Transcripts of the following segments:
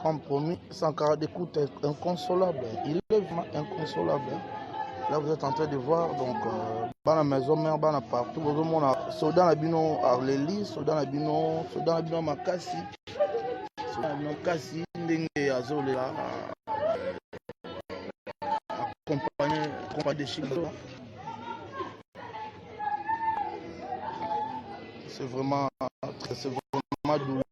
compromis. Sankara d'écoute est inconsolable. Il est vraiment inconsolable. Là, vous êtes en train de voir, donc, dans la maison mère, dans la partout, vous avez soldat Nabino Arleli, soldat Nabino Makasi, soldat Nabino Kasi, Ndenge Azolela, accompagné de Chimbo. C'est vraiment douloureux.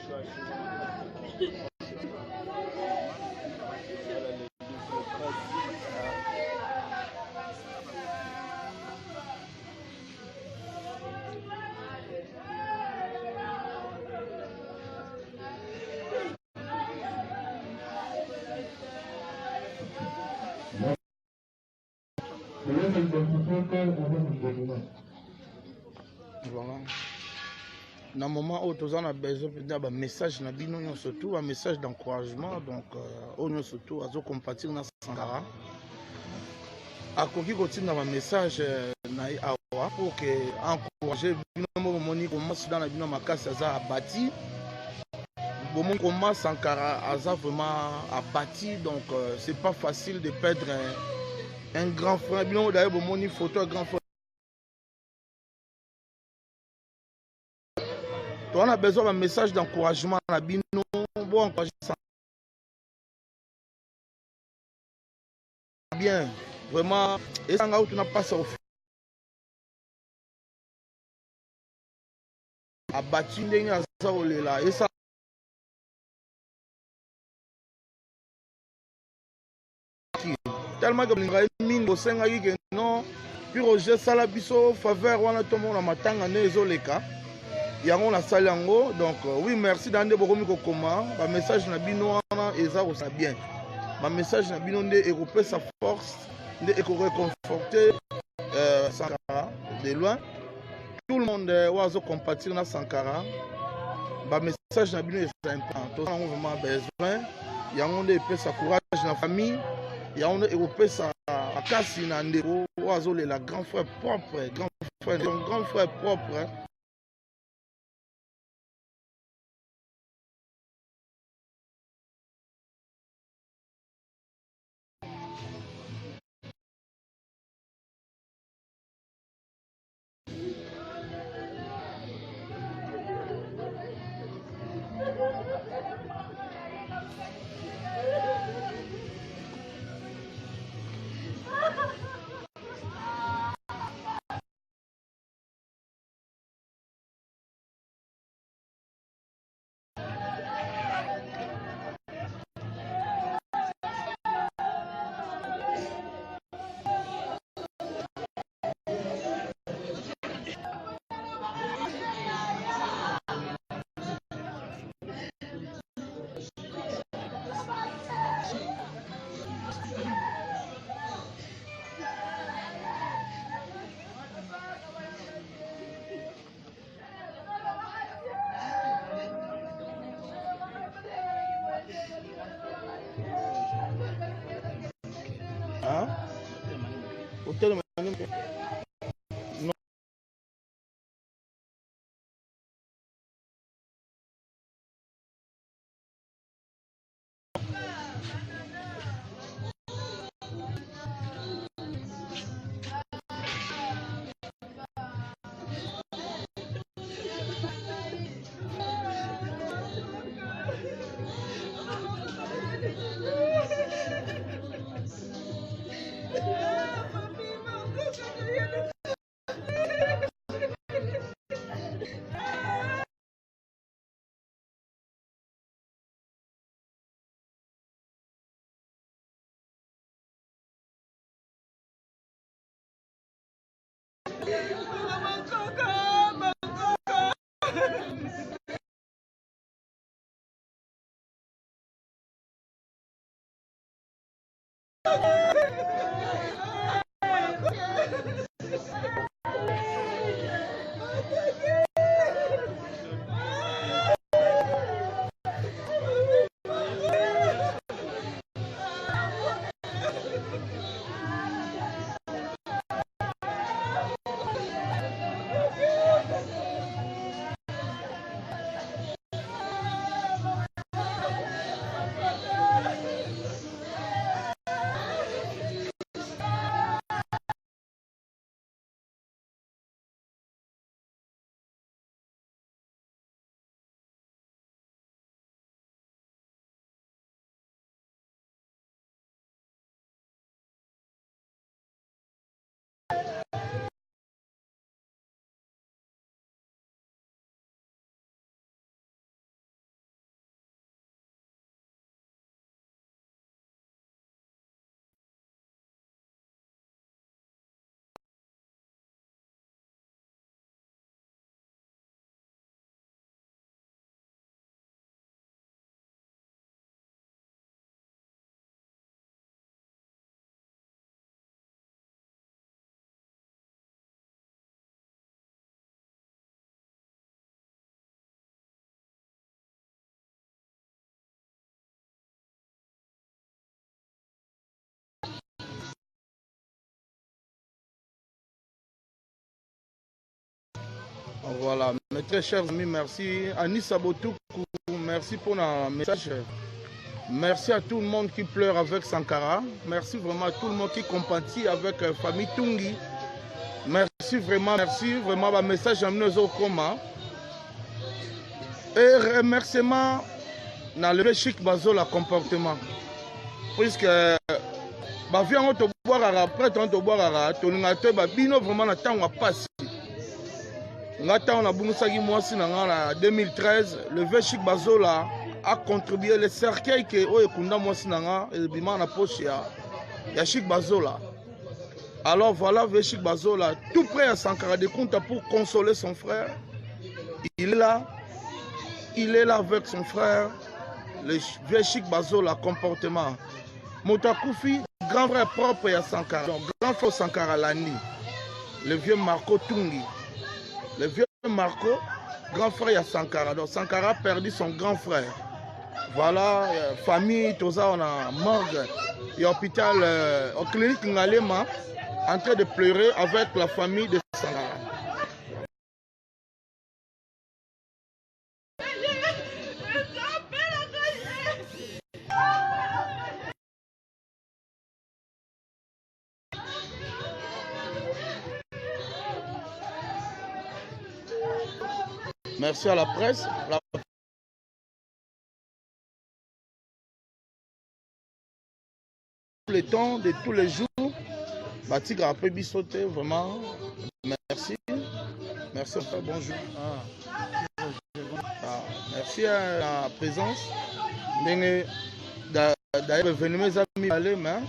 Voilà. Voilà. Dans le moment où nous avons besoin d'un message, surtout un message d'encouragement, donc nous surtout à compatir dans Sankara. À quoi continue un message pour que encourager comment dans la bino makasi a bâti. Comment Sankara a vraiment abattu, donc c'est pas facile de perdre un grand frère. D'ailleurs, une photo un grand frère. On a besoin d'un message d'encouragement à Bino. Bon, encourager bien, vraiment. Et ça, tu n'as pas ça au fond. Abattu, et ça. Tellement que mine au sein que non, puis Roger Salabiso faveur on a tout le monde en matanga nezoleka. Yango na salango, donc oui merci d'ande bokomi ko comment, ba message na bino wana eza ko sa bien. Ba message na bino nde européen sa force, nde eko réconforter Sankara de loin. Tout le monde oiseau compatir na Sankara. Ba message na bino est important. Tout le monde vraiment besoin. Yango nde epesa sa courage na famille. Il y a un européen à Kassina Ndeko, la grand frère propre, grand frère propre. Hein? Hôtel Voilà, mes très chers amis, merci. Anis Abotoukou, merci pour le message. Merci à tout le monde qui pleure avec Sankara. Merci vraiment à tout le monde qui compatit avec la famille Tungi. Merci vraiment, le message amené au coma. Et remerciement dans le chic bazo le comportement. Puisque bah viens on te boire après on te boire to ngate ba bino vraiment na temps passe. Ngata on a bungusaki mwasi na ngana 2013 le Chic Bazola a contribué le cercueil que oyekunda mwasi na nga et bima na poche ya Chic Bazola. Alors voilà Chic Bazola tout prêt à Sankara de Kunta pour consoler son frère. Il est là avec son frère. Le Chic Bazola comportement. Motakoufi grand frère propre à Sankara. Donc, grand frère Sankara Lani. Le vieux Marco Tungi. Le vieux Marco, grand frère à Sankara. Donc Sankara a perdu son grand frère. Voilà, famille, tout ça, on a morgue. Et hôpital, en clinique Ngalema, en train de pleurer avec la famille de Sankara. Merci à la presse. Le temps de tous les jours, Batigre a pu sauter, vraiment. Merci. Merci, frère, bonjour. Merci à la présence. D'ailleurs, venu mes amis, mais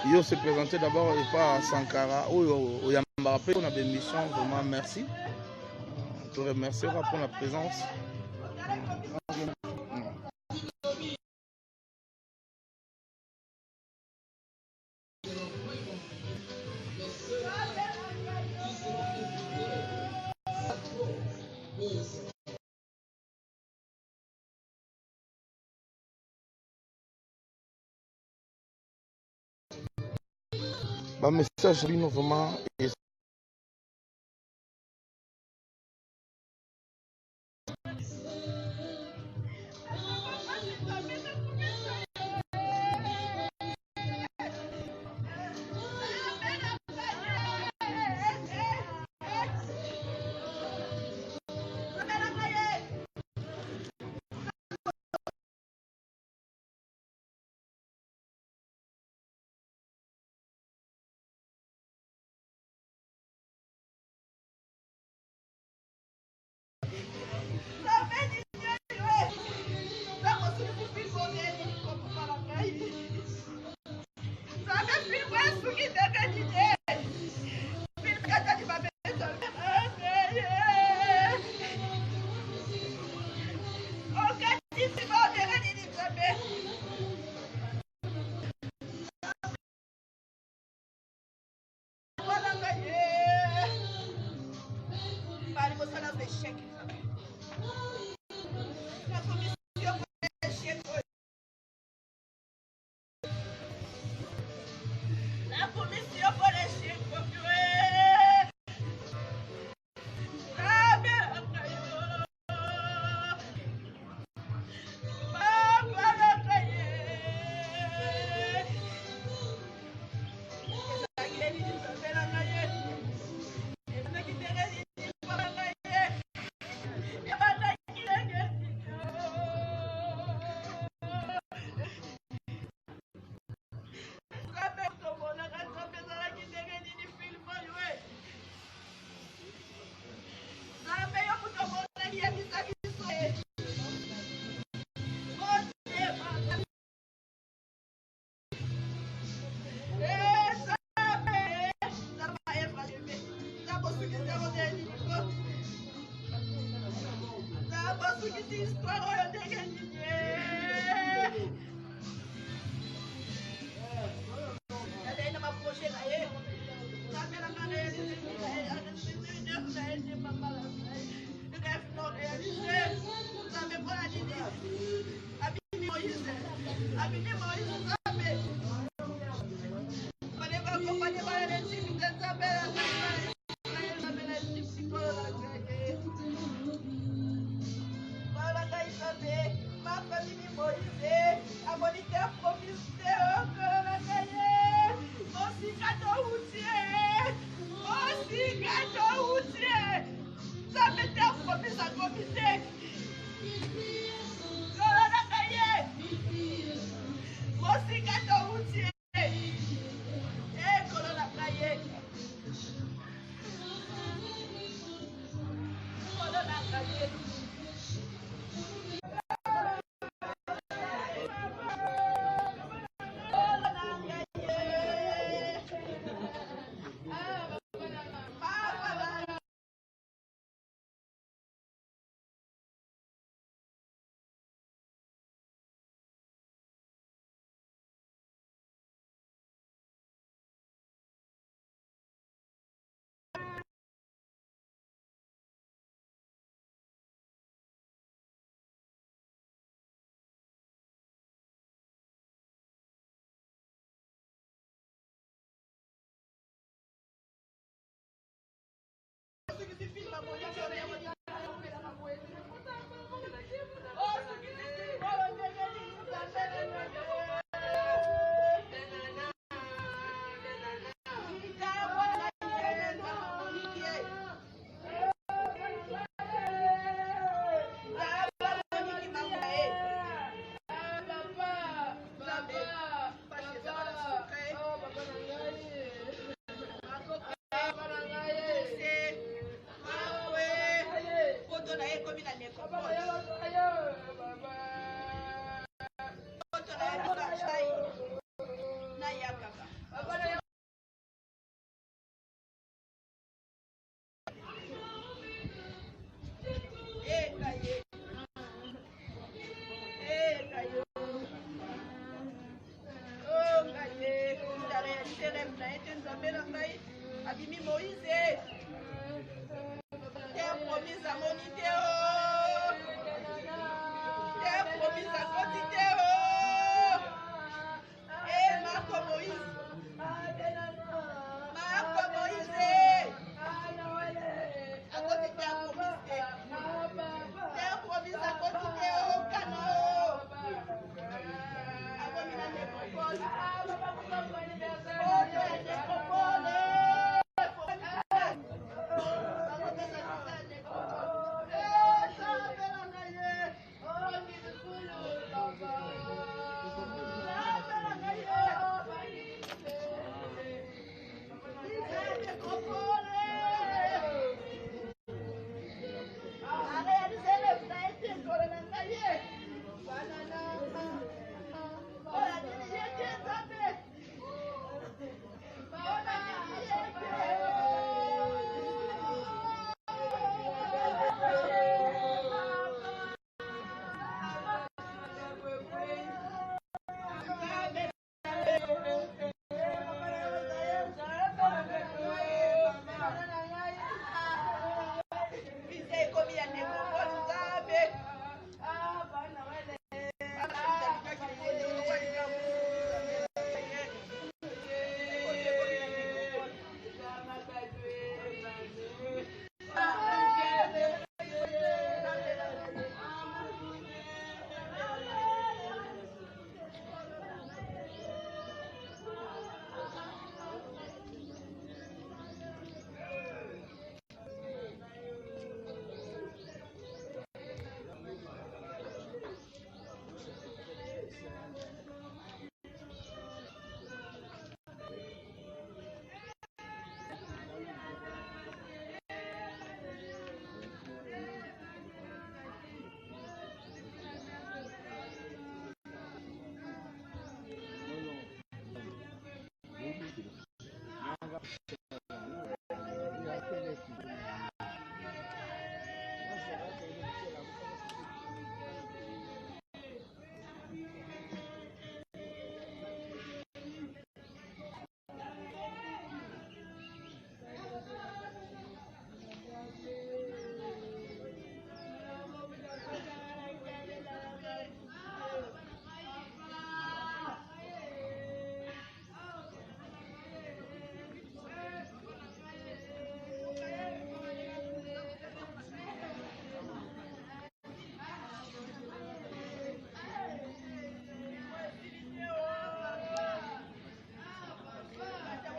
ils se présenter d'abord et pas à Sankara. Ou Yamba, on a des missions, vraiment merci. Je te remercie pour la présence. message bino vraiment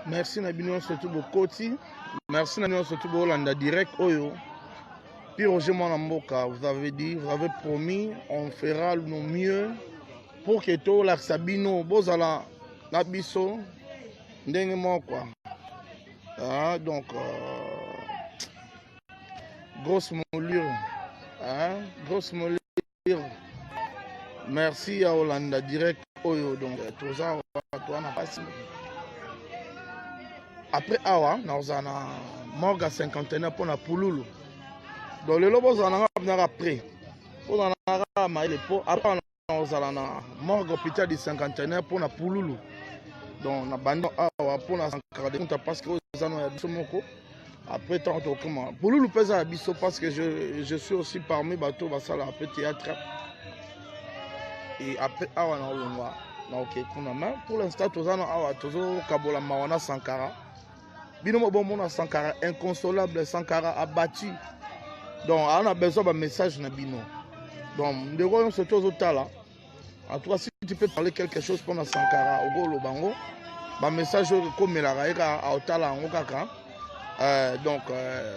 Merci Nabino surtout Bokoti. Merci Nabino surtout Bolanda direct Oyo. Puis Roger Mwanamboka, vous avez dit, vous avez promis, on fera nos mieux pour que tout la Sabino, Bozala, Nabiso, Ndengemo quoi. Ah, donc, grosse moulure. Hein? Grosse moulure. Merci à Hollanda direct Oyo. Donc, tout ça, on a passé. Après Awa, nous avons morgue à 51 pour la Pouloulou. Donc, le lobo, on a après. On a maïle pour. Après, nous avons morgue hôpital de 51 pour la Pouloulou. Donc, on a bandé Awa pour la 50 parce que nous avons dit Moko. Après, tant que comment. Pouloulou pèse à Bisso parce que je suis aussi parmi bateaux, basala, après théâtre. Et après, Awa, on a ok. Pour l'instant, nous avons Awa, toujours Kabola Mawana Sankara. Binomo Bomona Sankara, inconsolable Sankara abattu. Donc, on a besoin d'un message na Bino. Donc, nous devons se tous au tala. En tout cas, si tu peux parler quelque chose pour Sankara, au Golo Bango, un message comme la Raïra à Otala en Okaka. Donc,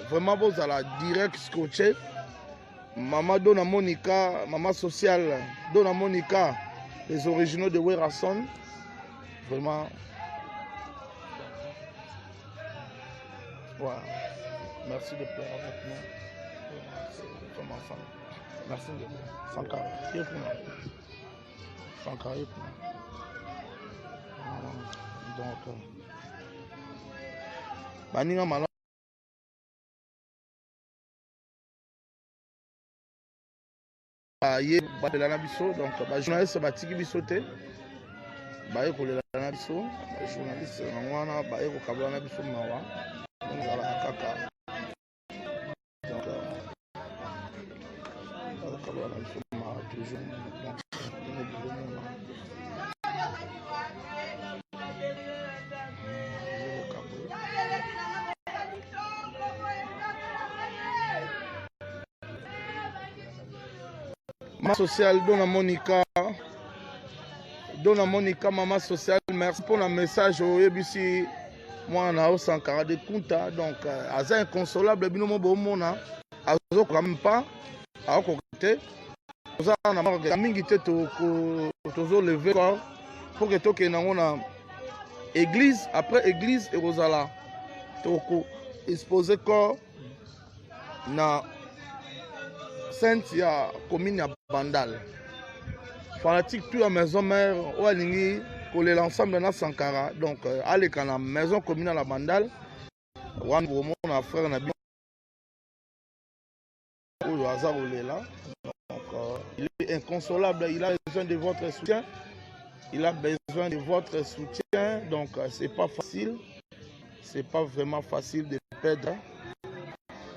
vraiment, vous allez direct scotché. Maman Dona Monica, maman sociale, Dona Monica, les originaux de Werason. Vraiment. Voilà. Merci de plaire avec nous. Comme enfant. Merci de plaire. Sankara. Sankara. Donc, Baninga Malon. Aye, Badelana Bisso. Donc, journaliste Batiki Bissoté. Baye Kolela Bisso. Journaliste Nangwana. Baye Kokablana Bisso Mawa. Donc, Kaka. Donc, toujours. Ma sociale, Dona Monica, maman sociale, merci pour le message au ABC. Moi, on a au Sankara de Kunta, donc, Aza inconsolable, binomo bomona, Azo quand même pas, à côté. Nous avons levé corps pour que tu aies église, après église, et vous allez exposer corps na sainte ya commune ya Bandal. Fanatique tout à maison mère ou à lingi coller l'ensemble de Sankara. Donc allez quand la maison commune à la Bandal, on a frère na bien ou hasard ou là. Donc il est inconsolable, il a besoin de votre soutien. Il a besoin de votre soutien. Donc c'est pas facile. C'est pas vraiment facile de perdre.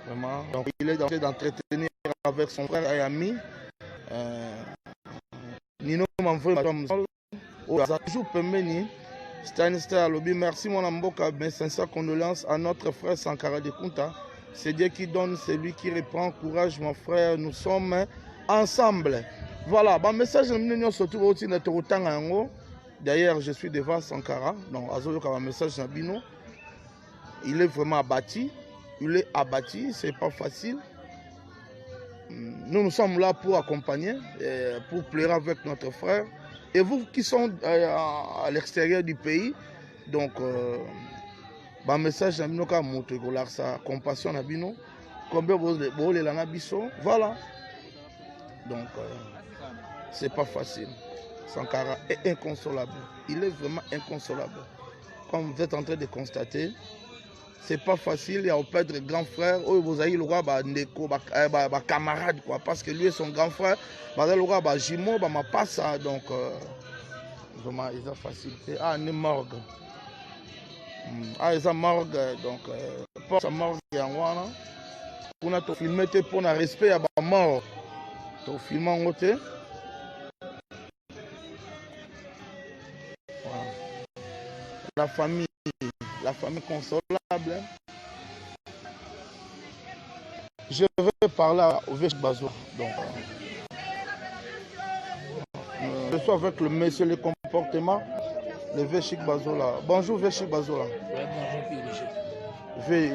Vraiment. Donc il est en train d'entretenir avec son frère et ami. Nino m'envoie toujours permis. Stanislas Lobby, merci mon amboka, mes sincères condoléances à notre frère Sankara de Kunta. C'est Dieu qui donne, c'est lui qui reprend. Courage mon frère, nous sommes ensemble. Voilà, bon message surtout aussi d'ailleurs je suis devant Sankara. Donc un message Nabino. Il est vraiment abattu. Il est abattu, c'est pas facile. Nous sommes là pour accompagner, pour pleurer avec notre frère. Et vous qui sont à l'extérieur du pays, donc, un message Nabino qui a montré sa compassion Nabino, combien vous voulez la Nabiso, voilà. Donc, c'est pas facile. Sankara est inconsolable. Il est vraiment inconsolable. Comme vous êtes en train de constater, c'est pas facile. Il y a perdre grand frère. Vous avez le roi, camarade, quoi. Parce que lui est son grand frère. Vous avez le roi, jumeau, ma passe. Donc, vraiment, ils ont facilité. Ah, il est morgue. Ah, ils ont morgue. Donc, pour sa morgue, il y a un pour nous filmer, pour nous respect à la mort. Tu filmes en côté. La famille consolable. Je vais parler au Véchik Bazola. Donc, je suis avec le monsieur, le comportement, le Véchik Bazola. Bonjour Véchik Bazola. Oui,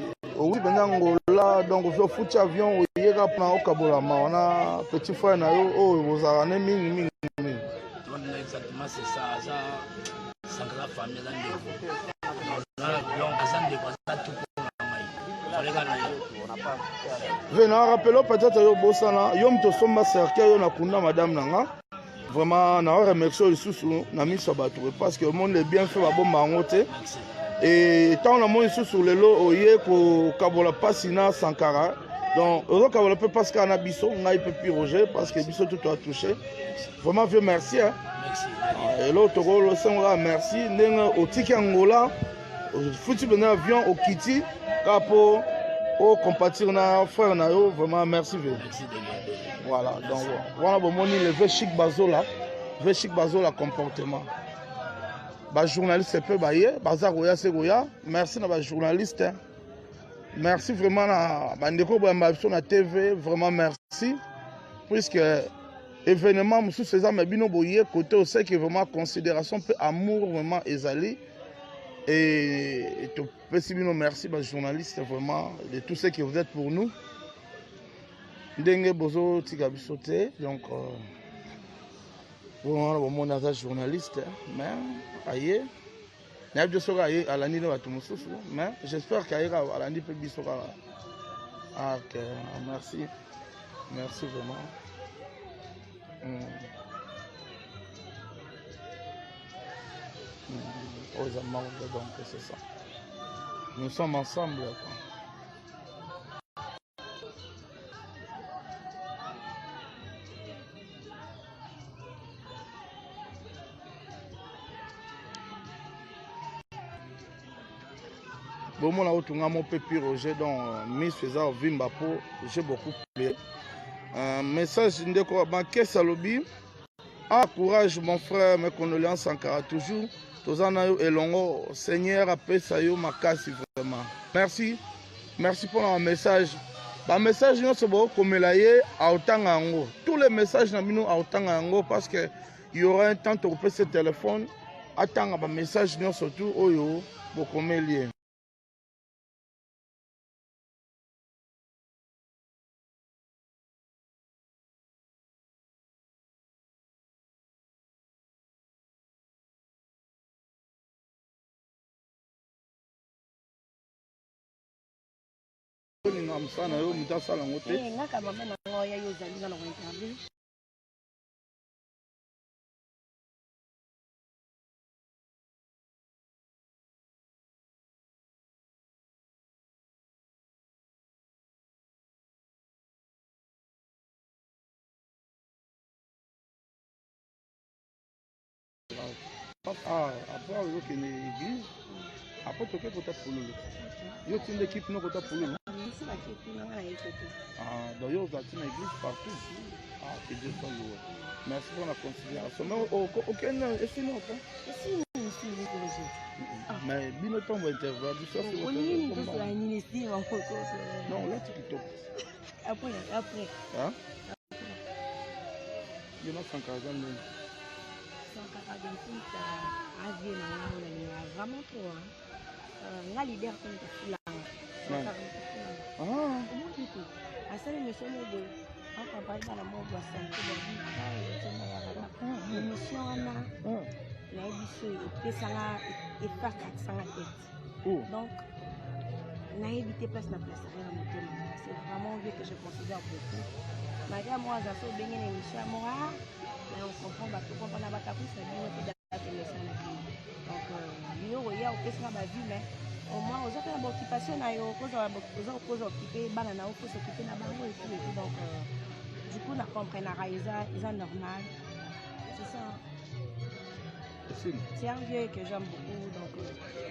là, donc je fous avion, il y a plein au Kabolama, on a petit frère, oh, vous avez mis. Exactement, c'est ça, ça, c'est la famille, rappelons peut-être yo bossana, yom to somba cercueil na kunda madame nanga. Vraiment, na remercie les sous na miso bato parce que le monde est bien fait ba bomba ngote. Et tant na mo sous le lot oye ko kabola pasina Sankara. Donc on kabola peut parce qu'on a biso, on a peu Roger parce que biso tout a touché. Vraiment vieux merci hein. Merci. Et l'autre rôle c'est merci nenga au tiki Angola. Foutu ben avion au Kiti capo au compatir na frère na yo vraiment merci vieux. Merci de voilà donc voilà bon moni le vieux chic bazola comportement. Ba journaliste peu baye bazar goya se goya merci na ba journaliste hein. Merci vraiment na bandeko ba sur na TV vraiment merci puisque événement monsieur César Mabino boye côté au sait que vraiment considération peu amour vraiment ezali et tout petit merci ba journaliste vraiment de tout ce que vous êtes pour nous ndenge bozo tika bisoté donc vraiment bon on journaliste mais aye n'a pas soka aye alani na batu mususu mais j'espère qu'aira alani pe bisoka ah ok merci vraiment aux amants donc c'est ça nous sommes ensemble quoi. Bon, moi, là, tout mon pépi Roger, donc, Miss César Vimba pour, j'ai beaucoup plu. Message de quoi, qu'est-ce que ah, courage, mon frère, mes condoléances Sankara, toujours. Tous en ayant et longo, Seigneur, après ça, yo, ma casse, vraiment. Merci pour le message. Le message, c'est bon, comme il est à Otangango. Tous les messages, nous, à Otangango, parce qu'il y aura un temps de couper ce téléphone. Attends, le message, surtout, oyo, beaucoup lié. Msana yo mutasala ngote ngaka mama na ngoya yo zali na interview après yo que l'église après toke kota pululu yo tinde équipe no kota pululu donc yo za tina église partout que Dieu soit loué merci pour la considération mais aucun est non mais bino tombe interview du soir non là tu top après hein il y a 140 vraiment trop nga leader comme ta fulanga asali mission de accompagner dans la mort de santé de vie mission wana na biso epesanga efa 400 tête donc na évité place na place rien na motema c'est vraiment vieux que je considère beaucoup malgré moi ça so benye na mission moi mais on comprend ba to comprendre ba tapu ça bien que date mission na vie donc yo ya opesanga ba vie mais au moins aux autres occupation na yo cause occupé bana na faut s'occuper na bango et tout donc du coup na comprendre na ils ont normal c'est ça c'est un vieux que j'aime beaucoup donc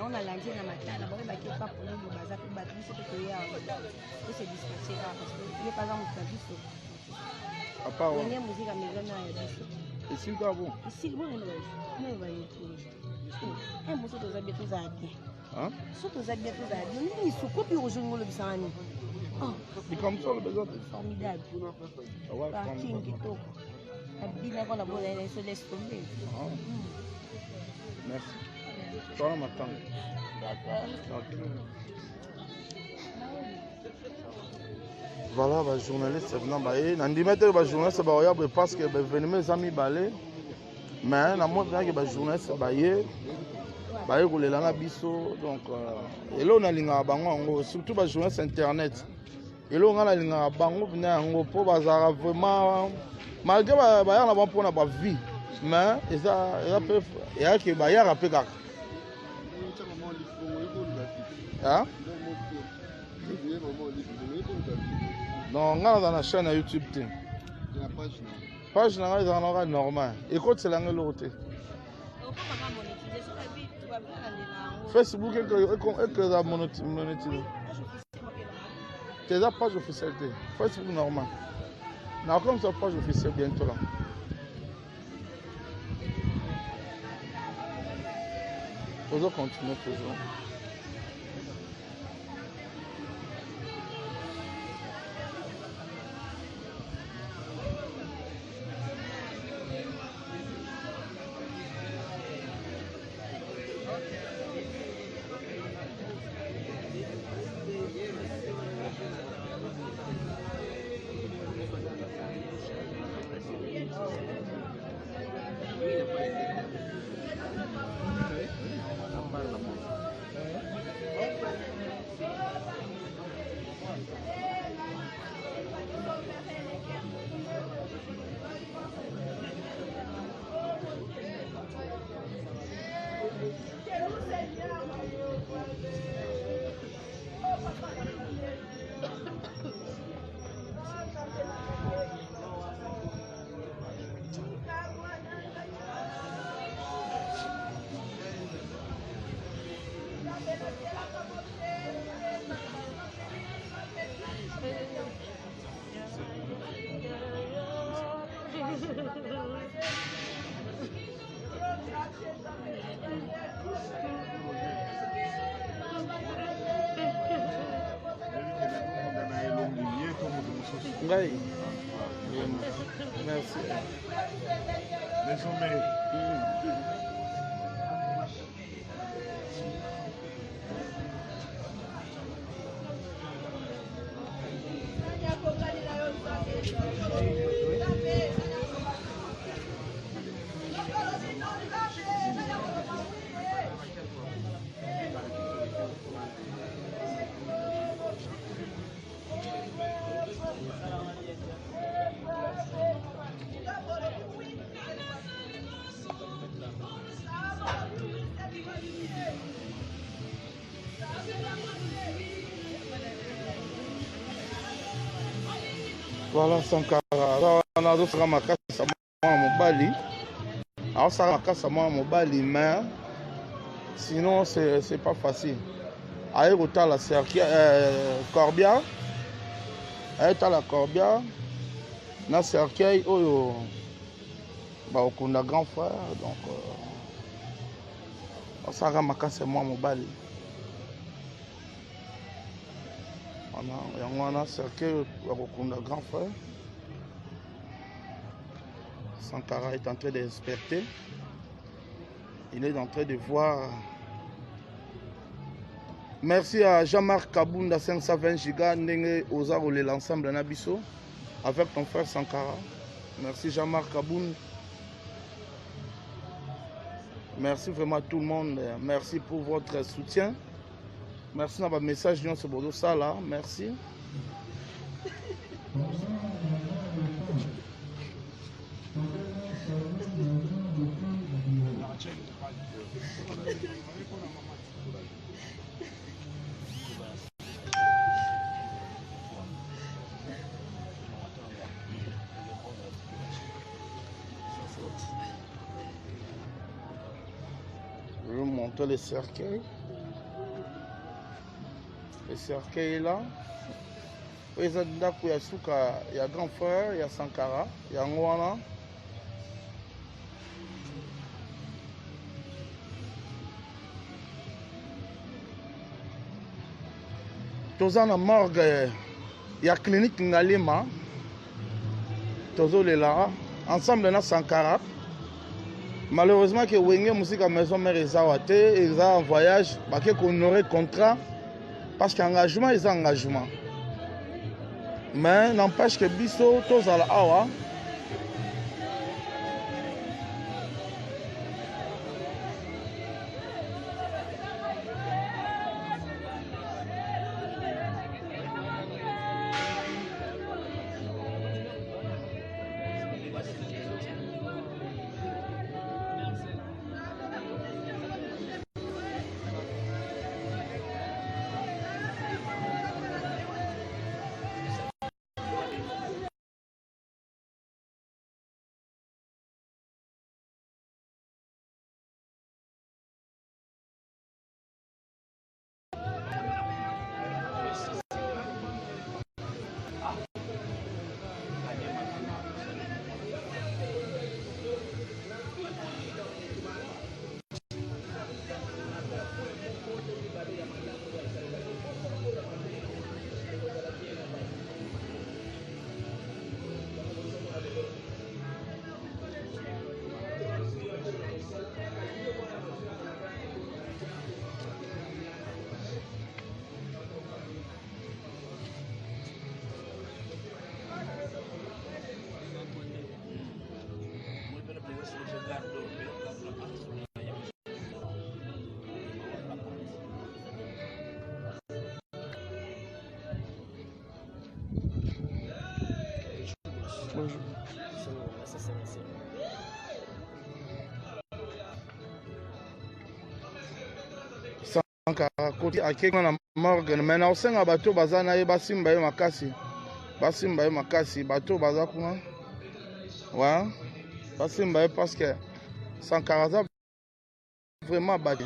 on a lundi na matin d'abord il va qu'il pas pour nous bazar pour battre c'est que il y a c'est dispatché là parce que il est pas dans mon service à part on est musique à maison na biso ici quoi bon ici bon on va y trouver un morceau de zabia tout ça bien hein surtout zabia tout ça bien il se copie au jour le bisani c'est comme ça le besoin formidable parking kitoko abina quand la bonne elle se laisse tomber merci toi m'attends d'accord ok Voilà, les journalistes venant bailler. Nandi mettre les journalistes bailler parce que l'événement est mis balé. Mais na moi bien que les journalistes bailler rouler là biso donc et là on a linga bango surtout les journalistes internet. Et là on a linga bango venir ngo pour bazara vraiment malgré bailler na bon pour na ba vie. Mais ça peut et a que bailler rapper kaka. Hein? Non, on a dans la chaîne YouTube. La page est normale. Écoute, c'est l'autre. Facebook est monétisé. C'est la page officielle. Facebook normal. Non, comme ça, page officielle bientôt là. Toujours continuer, toujours. Oui. Merci. Voilà, Sankara. On a d'autres ramakas à Mobali. Alors, ça ramakas à Mobali, mais sinon, c'est pas facile. Aïe, autant la Corbia. Aïe, la Corbia. Na cercueil, oh, on a grand frère. Donc, ça ramakas à Mobali. On a cercueil au grand frère. Sankara est en train d'experter. Il est en train de voir. Merci à Jean-Marc Kabounda 520 gigas Ndenge Ozaro l'ensemble Nabiso avec ton frère Sankara. Merci Jean-Marc Kabounda. Merci vraiment à tout le monde. Merci pour votre soutien. Merci pour votre message. C'est bon, ça là. Merci. Je vais monter les cercueils. Le cercueil est là. Il y a grand frère, il y a Sankara, il y a Ngwana. Tous en morgue, il y a clinique Ngalima. Tous les là. Ensemble, on a Sankara. Malheureusement, que Wenge musique à maison mère ils ont en voyage, parce qu'on aurait contrat, parce qu'engagement, ils ont engagement. mais n'empêche que biso tozala awa koti akeki na morgue mais na osenga bato baza na ye basimba ye makasi bato baza kuna wa basimba ye parce que Sankara aza vraiment badi.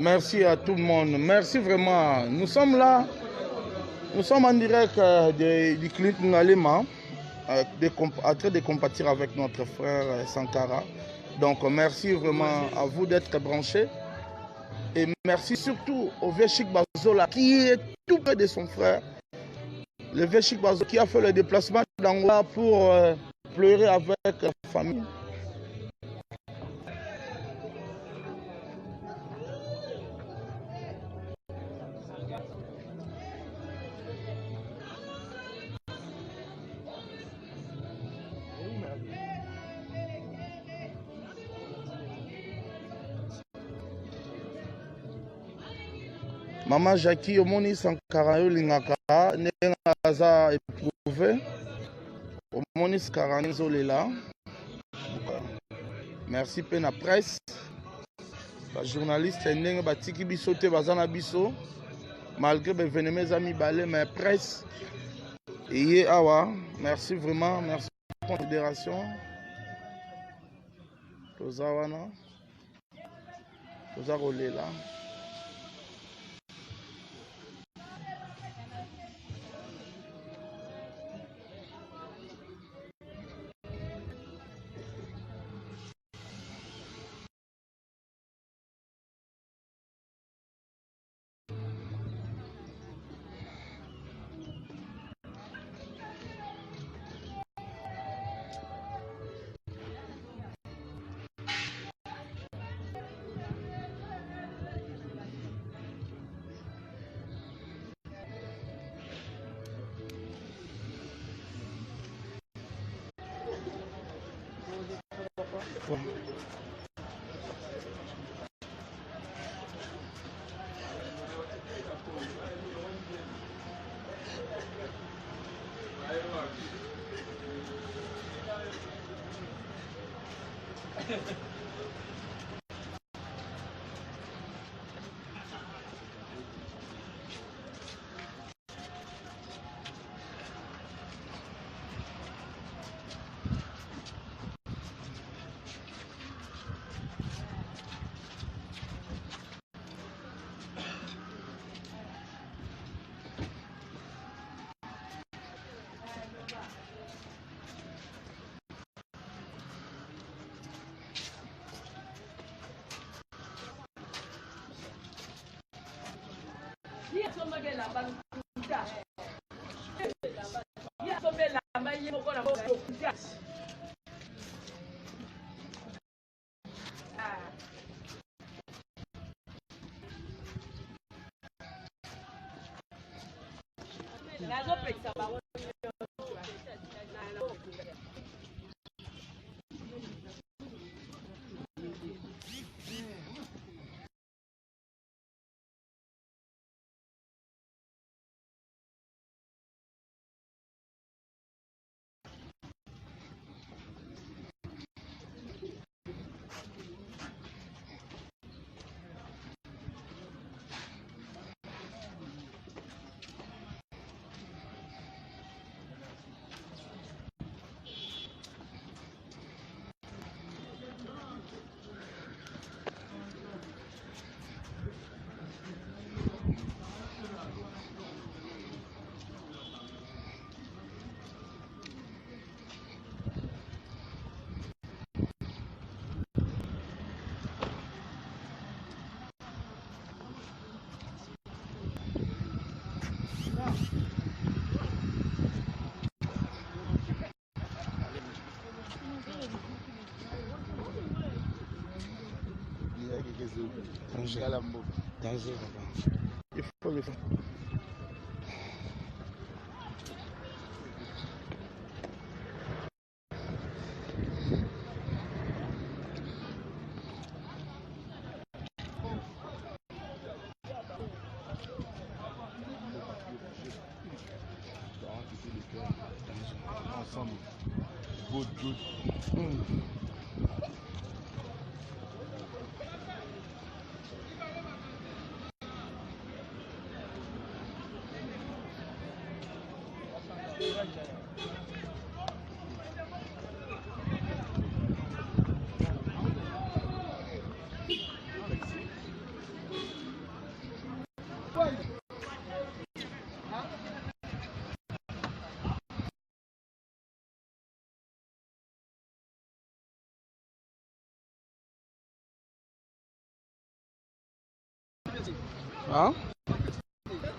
Merci à tout le monde. Merci vraiment. Nous sommes là. Nous sommes en direct du clinique Ngalema, en train de compatir avec notre frère Sankara. Donc merci vraiment à vous d'être branchés. Et merci surtout au vieux Chic Bazola qui est tout près de son frère. Le vieux Chic Bazola qui a fait le déplacement d'Angola pour pleurer avec la famille. Maman Jackie, omoni Sankara yo lingaka ndenge aza éprouvé. Omoni Sankara nzolela. Merci pe na presse. Ba journaliste ndenge batiki biso te bazana biso. Malgré l'événement amis balé mais presse. Et awa, merci vraiment, merci pour la fédération. Tozawana. Tozarolela. Danger, il faut le faire. Ensemble. Good. Hein?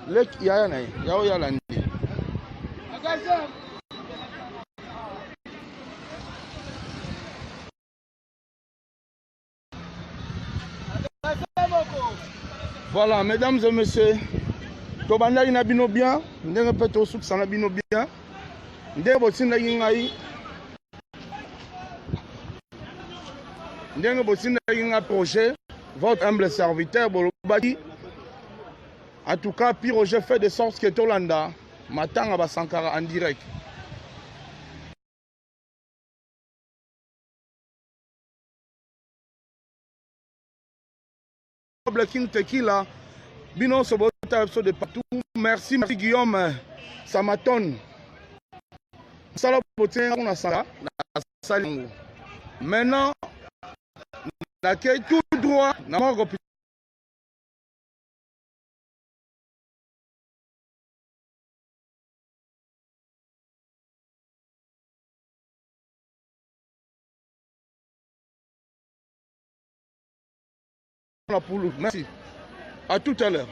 Le yaya na yao ya landi. Voilà, mesdames et messieurs, tobanda ina bino bien, ndenge pe to suksa na bino bien. Ndenge botinda ngai. Ndenge botinda ngai projet, votre humble serviteur Bolobadi. En tout cas, Pi Roger fait de sorte que Tolanda Matanga Basankara en direct. King Tequila, Bino Sobota de partout. Merci Guillaume Samaton. Maintenant, l'accueil tout droit. Merci. À tout à l'heure.